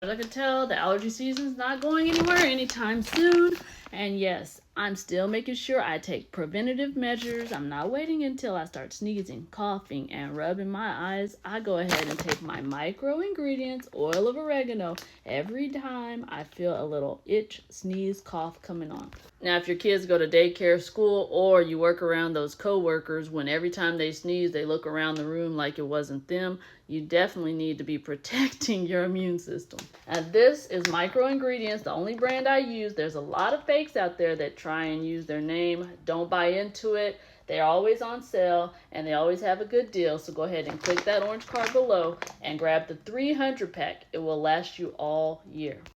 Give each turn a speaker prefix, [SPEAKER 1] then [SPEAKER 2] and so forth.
[SPEAKER 1] As I can tell, the allergy season's not going anywhere anytime soon. And yes, I'm still making sure I take preventative measures. I'm not waiting until I start sneezing, coughing, and rubbing my eyes. I go ahead and take my micro ingredients, oil of oregano, every time I feel a little itch, sneeze, cough coming on. Now, if your kids go to daycare, school, or you work around those coworkers, when every time they sneeze, they look around the room like it wasn't them, you definitely need to be protecting your immune system. And this is Micro Ingredients, the only brand I use. There's a lot of fakes out there that try and use their name. Don't buy into it. They're always on sale and they always have a good deal. So go ahead and click that orange card below and grab the 300 pack. It will last you all year.